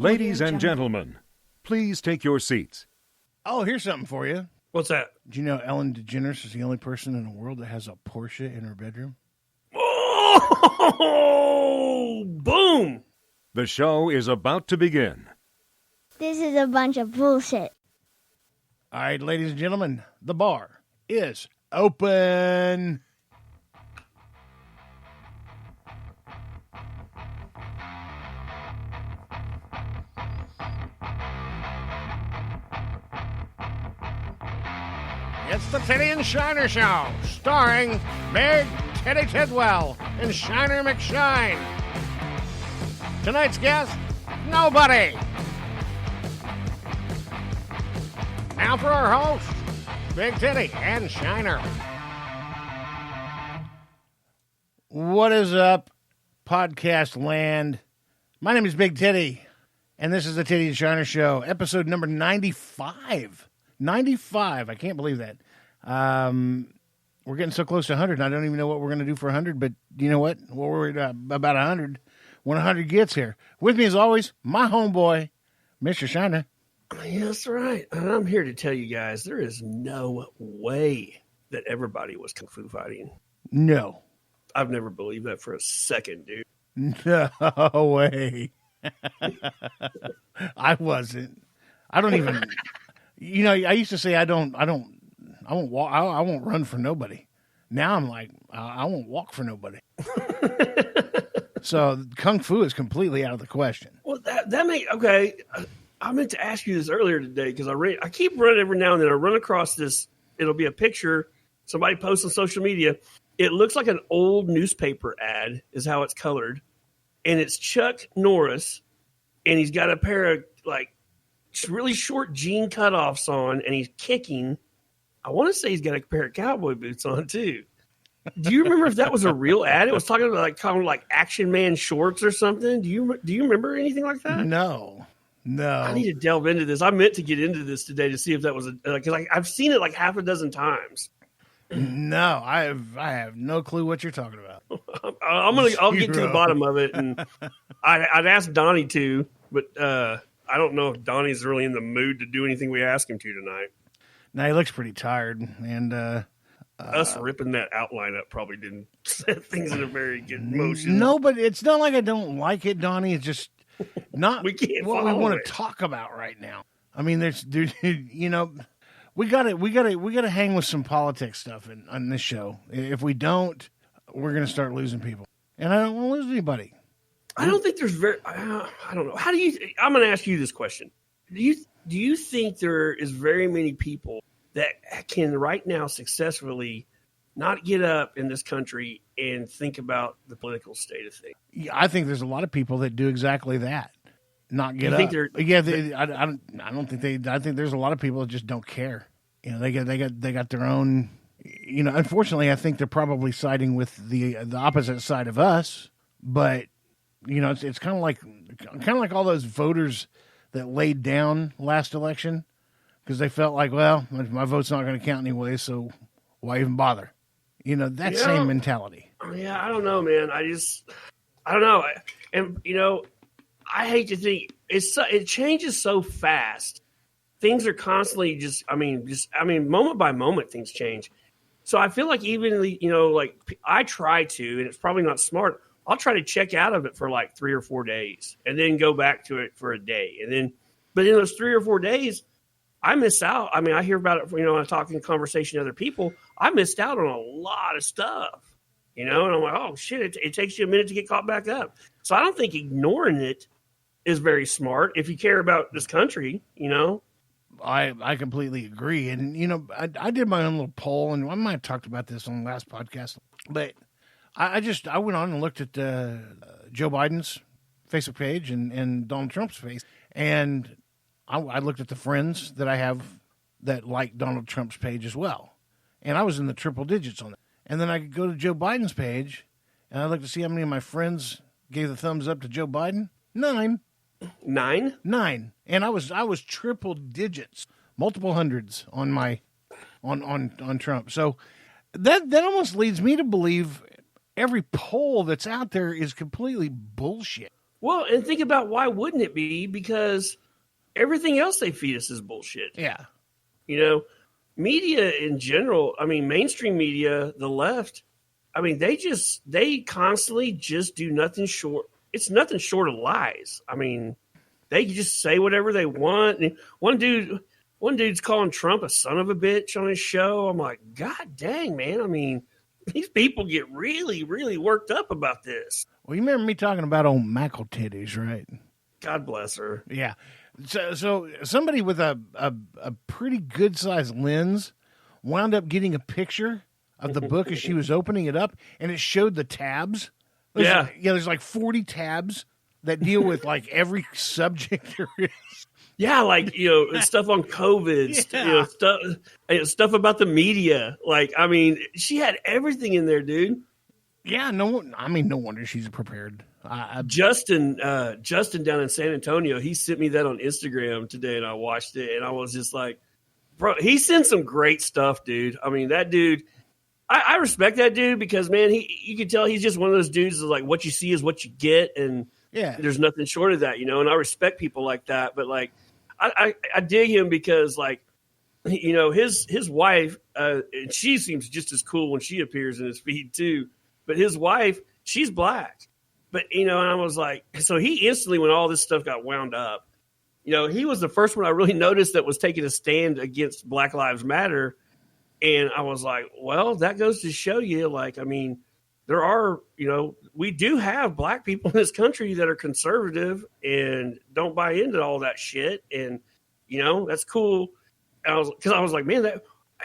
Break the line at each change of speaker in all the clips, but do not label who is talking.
Ladies and gentlemen, please take your seats.
Oh, here's something for you.
What's that?
Do you know Ellen DeGeneres is the only person in the world that has a Porsche in her bedroom?
Oh, boom.
The show is about to begin.
This is a bunch of bullshit.
All right, ladies and gentlemen, the bar is open. It's the Tiddy and Shiner Show, starring Big Tiddy Tidwell and Shiner McShine. Tonight's guest, nobody. Now for our host, Big Tiddy and Shiner. What is up, podcast land? My name is Big Tiddy, and this is the Tiddy and Shiner Show, episode number 95. 95. I can't believe that. We're getting so close to 100, and I don't even know what we're going to do for 100, but you know what? We're worried about 100 when 100 gets here. With me, as always, my homeboy, Mr. Shiner.
Yeah, that's right. And I'm here to tell you guys, there is no way that everybody was kung fu fighting.
No.
I've never believed that for a second, dude.
No way. I wasn't. I don't even... You know, I used to say I won't walk. I won't run for nobody. Now I'm like, I won't walk for nobody. So kung fu is completely out of the question.
Well, that may okay. I meant to ask you this earlier today because I keep running every now and then. I run across this. It'll be a picture somebody posts on social media. It looks like an old newspaper ad, is how it's colored, and it's Chuck Norris, and he's got a pair of like really short jean cutoffs on, and he's kicking. I want to say he's got a pair of cowboy boots on too. Do you remember if that was a real ad? It was talking about like kind of like Action Man shorts or something. Do you remember anything like that?
No.
I need to delve into this. I meant to get into this today to see if that was because I've seen it like half a dozen times.
No, I have no clue what you're talking about.
I'll get to the bottom of it, and I'd ask Donnie to, but I don't know if Donnie's really in the mood to do anything we ask him to tonight.
Now he looks pretty tired, and
us ripping that outline up probably didn't set things in a very good motion.
No, but it's not like I don't like it, Donnie. It's just not
we can't
what we want
it.
to talk about right now. I mean, you know, we got to hang with some politics stuff on this show. If we don't, we're going to start losing people, and I don't want to lose anybody.
I don't think there's I don't know. I'm going to ask you this question. Do you think there is very many people that can right now successfully not get up in this country and think about the political state of things?
Yeah, I think there's a lot of people that do exactly that. Not get up. I don't think they. I think there's a lot of people that just don't care. You know, they got their own. You know, unfortunately, I think they're probably siding with the opposite side of us. But you know, it's kind of like all those voters that laid down last election because they felt like, well, my vote's not going to count anyway, so why even bother? You know, that same mentality.
Yeah, I don't know, man. I don't know. And, you know, I hate to think it changes so fast. Things are constantly moment by moment, things change. So I feel like even, you know, like I try to, and it's probably not smart, I'll try to check out of it for like 3 or 4 days and then go back to it for a day. But in those 3 or 4 days, I miss out. I mean, I hear about it, you know, when I talk in conversation to other people. I missed out on a lot of stuff, you know, and I'm like, oh, shit, it takes you a minute to get caught back up. So I don't think ignoring it is very smart if you care about this country, you know.
I completely agree. And, you know, I did my own little poll, and I might have talked about this on the last podcast, but I went on and looked at Joe Biden's Facebook page and Donald Trump's face, and I looked at the friends that I have that like Donald Trump's page as well, and I was in the triple digits on it. And then I could go to Joe Biden's page, and I looked to see how many of my friends gave the thumbs up to Joe Biden. 9. 9, and I was triple digits, multiple hundreds on my on Trump. So that almost leads me to believe every poll that's out there is completely bullshit.
Well, and think about why wouldn't it be? Because everything else they feed us is bullshit.
Yeah.
You know, media in general, I mean, mainstream media, the left, I mean, they constantly just do nothing short. It's nothing short of lies. I mean, they just say whatever they want. And one dude's calling Trump a son of a bitch on his show. I'm like, God dang, man. I mean, these people get really, really worked up about this.
Well, you remember me talking about old Mackle titties, right?
God bless her.
Yeah. So somebody with a pretty good sized lens wound up getting a picture of the book as she was opening it up, and it showed the tabs. There's like 40 tabs that deal with like every subject there is.
Yeah, like, stuff on COVID, stuff about the media. Like, I mean, she had everything in there, dude.
Yeah, no wonder she's prepared.
Justin down in San Antonio, he sent me that on Instagram today, and I watched it, and I was just like, bro, he sent some great stuff, dude. I mean, that dude, I respect that dude because, man, you can tell he's just one of those dudes that's like, what you see is what you get, and there's nothing short of that, and I respect people like that, but, like, I dig him because, like, his wife, and she seems just as cool when she appears in his feed, too, but his wife, she's black. But, and I was like, so he instantly, when all this stuff got wound up, he was the first one I really noticed that was taking a stand against Black Lives Matter. And I was like, well, that goes to show you, like, I mean, there are, we do have black people in this country that are conservative and don't buy into all that shit. And, that's cool. Because I was like, man,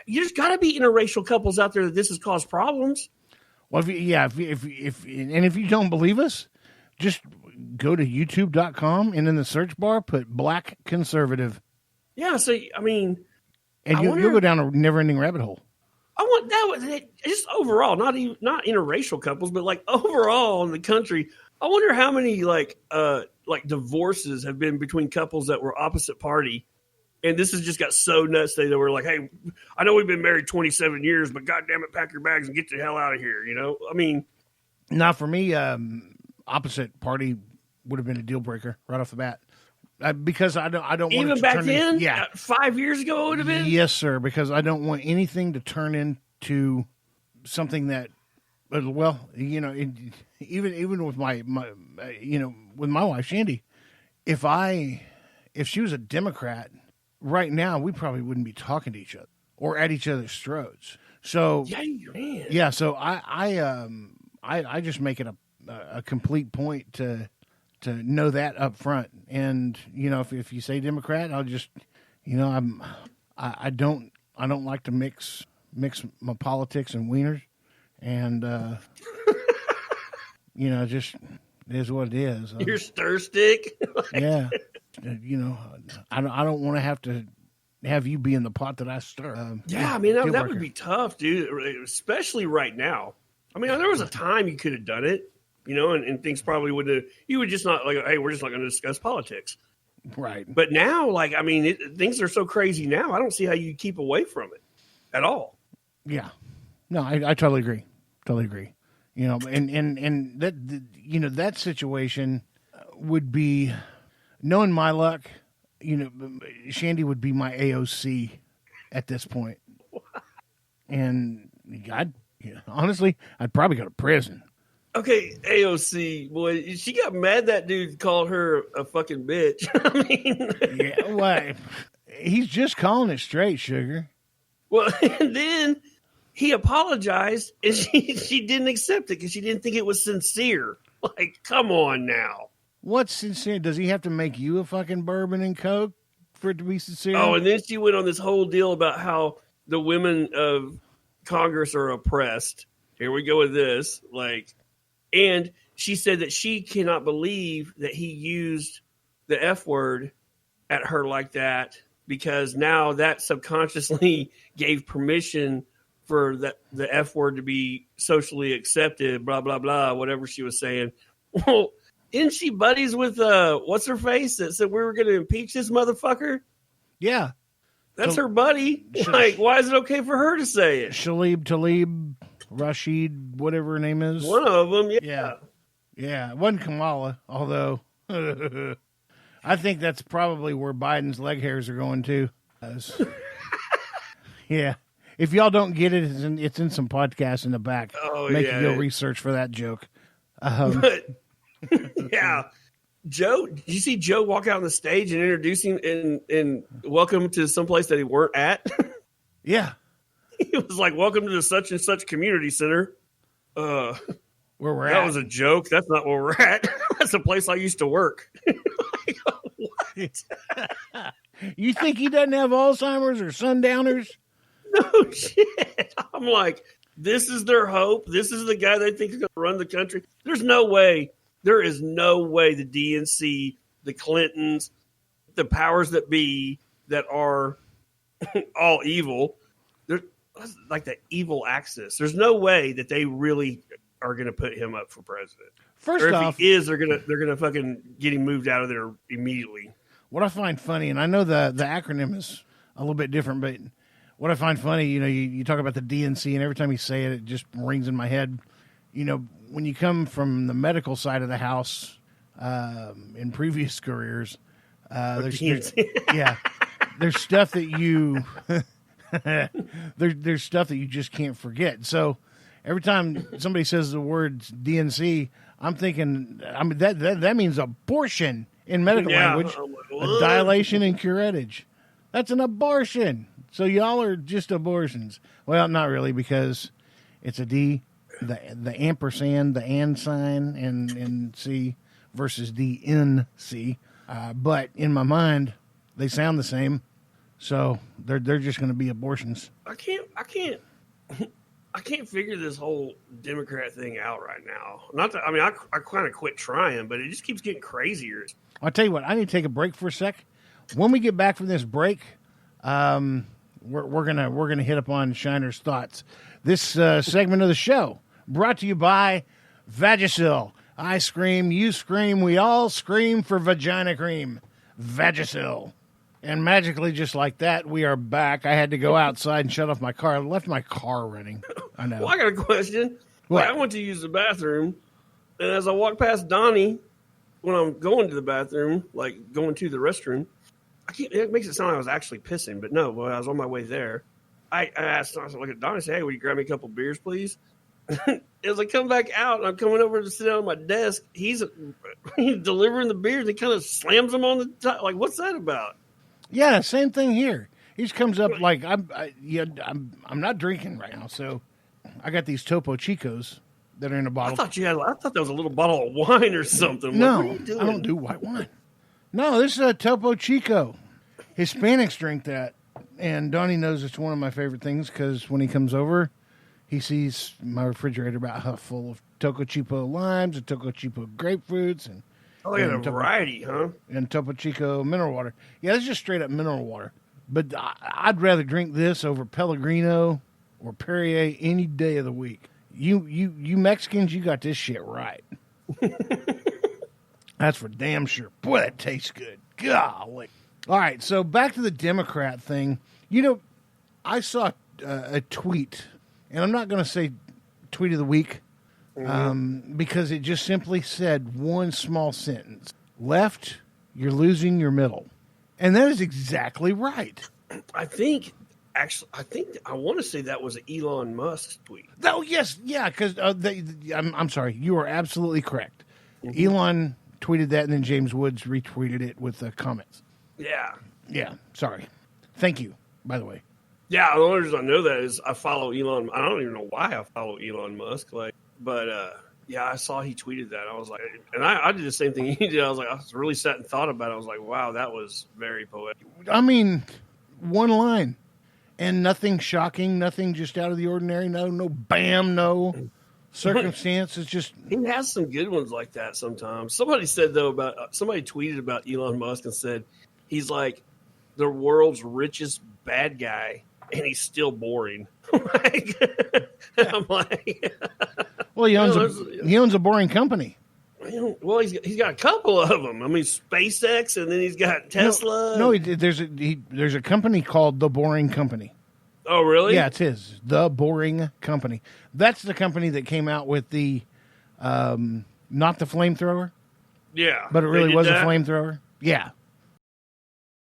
there's got to be interracial couples out there that this has caused problems.
Well, if you don't believe us, just go to youtube.com and in the search bar put black conservative.
Yeah, so I mean,
and you'll go down a never-ending rabbit hole.
I want that just overall, not interracial couples, but like overall in the country. I wonder how many like divorces have been between couples that were opposite party. And this has just got so nuts that they were like, hey, I know we've been married 27 years, but goddamn it, pack your bags and get the hell out of here, I mean.
Now, for me, opposite party would have been a deal breaker right off the bat. Because I don't want
even
it to
back
turn
then, 5 years ago it would have been.
Yes, sir. Because I don't want anything to turn into something that, well, even with my with my wife Shandy, if she was a Democrat, right now we probably wouldn't be talking to each other or at each other's throats. So yeah, so I just make it a complete point to know that up front. And if you say Democrat, I'll just I don't like to mix my politics and wieners, and just it is what it is.
Your stir stick.
Yeah, I don't want to have you be in the pot that I stir.
I mean that would be tough, dude, especially right now. I mean, there was a time you could have done it. And things probably would have, you would just not like, hey, we're just not going to discuss politics.
Right.
But now, like, I mean, things are so crazy now. I don't see how you keep away from it at all.
Yeah. No, I totally agree. Totally agree. And that, that situation would be, knowing my luck, Shandy would be my AOC at this point. And honestly, I'd probably go to prison.
Okay, AOC, boy, she got mad that dude called her a fucking bitch. I mean,
yeah, well, he's just calling it straight, sugar.
Well, and then he apologized, and she didn't accept it because she didn't think it was sincere. Like, come on now.
What's sincere? Does he have to make you a fucking bourbon and Coke for it to be sincere?
Oh, and then she went on this whole deal about how the women of Congress are oppressed. Here we go with this, like. And she said that she cannot believe that he used the F word at her like that because now that subconsciously gave permission for the F word to be socially accepted, blah, blah, blah, whatever she was saying. Well, isn't she buddies with what's her face that said we were going to impeach this motherfucker?
Yeah.
That's her buddy. Like, why is it okay for her to say it?
Talib, Rashid, whatever her name is.
One of them,
yeah. It wasn't Kamala, although I think that's probably where Biden's leg hairs are going to. Yeah. If y'all don't get it, it's in some podcasts in the back.
Oh,
Make
yeah.
you go research for that joke.
But, yeah. Joe, did you see Joe walk out on the stage and introduce him and welcome to someplace that he weren't at?
Yeah.
He was like, welcome to the such and such community center.
Where we're
That
at.
was a joke. That's not where we're at. That's a place I used to work. What?
You think he doesn't have Alzheimer's or sundowners?
No shit. I'm like, this is their hope. This is the guy they think is going to run the country. There's no way. There is no way the DNC, the Clintons, the powers that be that are all evil, they're like the evil axis. There's no way that they really are going to put him up for president.
First
Or if
off,
he is, they're gonna fucking get him moved out of there immediately.
what I find funny, and I know the acronym is a little bit different, but what I find funny, you talk about the DNC, and every time you say it, it just rings in my head. When you come from the medical side of the house in previous careers, there's stuff that you there's stuff that you just can't forget. So every time somebody says the word DNC, I'm thinking, that means abortion in medical language,
I'm like,
a
what?
dilation and curettage. That's an abortion. So y'all are just abortions. Well, not really, because it's a D, the ampersand, the and sign, and C versus DNC. But in my mind, they sound the same. So they're just going to be abortions.
I can't figure this whole Democrat thing out right now. Not that, I mean, I kind of quit trying, but it just keeps getting crazier.
I'll tell you what, I need to take a break for a sec. When we get back from this break, we're gonna hit upon Shiner's thoughts. This segment of the show brought to you by Vagisil. I scream, you scream, we all scream for vagina cream. Vagisil. And magically, just like that, we are back. I had to go outside and shut off my car. I left my car running. I know.
Well, I got a question.
What?
Like, I went to use the bathroom, and as I walked past Donnie, when I'm going to the bathroom, like going to the restroom, it makes it sound like I was actually pissing, but no, when I was on my way there, I asked, I was like, Donnie, say, hey, will you grab me a couple beers, please? As I come back out, and I'm coming over to sit down at my desk, he's delivering the beers. He kind of slams them on the top. Like, what's that about?
Yeah, same thing here. He just comes up like I'm not drinking right now, so I got these Topo Chicos that are in a
I
bottle.
thought that was a little bottle of wine or something.
No,
what are you doing?
I don't do white wine. No, this is a Topo Chico. Hispanics drink that, and Donnie knows it's one of my favorite things because when he comes over, he sees my refrigerator about half full of Topo Chico limes and Topo Chico grapefruits and
Oh, yeah, a variety, huh?
and Topo Chico mineral water. Yeah, it's just straight up mineral water. But I'd rather drink this over Pellegrino or Perrier any day of the week. You Mexicans, you got this shit right. That's for damn sure. Boy, that tastes good. Golly. All right, so back to the Democrat thing. I saw a tweet, and I'm not going to say tweet of the week, because it just simply said one small sentence. Left, you're losing your middle. And that is exactly right.
I want to say that was an Elon Musk tweet.
Oh, yes, yeah, because I'm sorry, you are absolutely correct. Elon tweeted that, and then James Woods retweeted it with comments.
Yeah.
Yeah, sorry. Thank you, by the way.
Yeah, the only reason I know that is I follow Elon. I don't even know why I follow Elon Musk. But I saw he tweeted that. I was like, and I did the same thing he did. I was really sat and thought about it. I was like, wow, that was very poetic.
I mean, one line, and nothing shocking, nothing just out of the ordinary. No bam, no circumstance. It's just
He has some good ones like that sometimes. Somebody said though somebody tweeted about Elon Musk and said he's like the world's richest bad guy, and he's still boring. I'm like,
well, he owns a boring company.
Well, he's got a couple of them. I mean, SpaceX, and then he's got Tesla.
No, there's a company called The Boring Company.
Oh, really?
Yeah, it's his. The Boring Company. That's the company that came out with the, not the flamethrower.
Yeah.
But it
They
really
did
was
that?
a flamethrower? Yeah.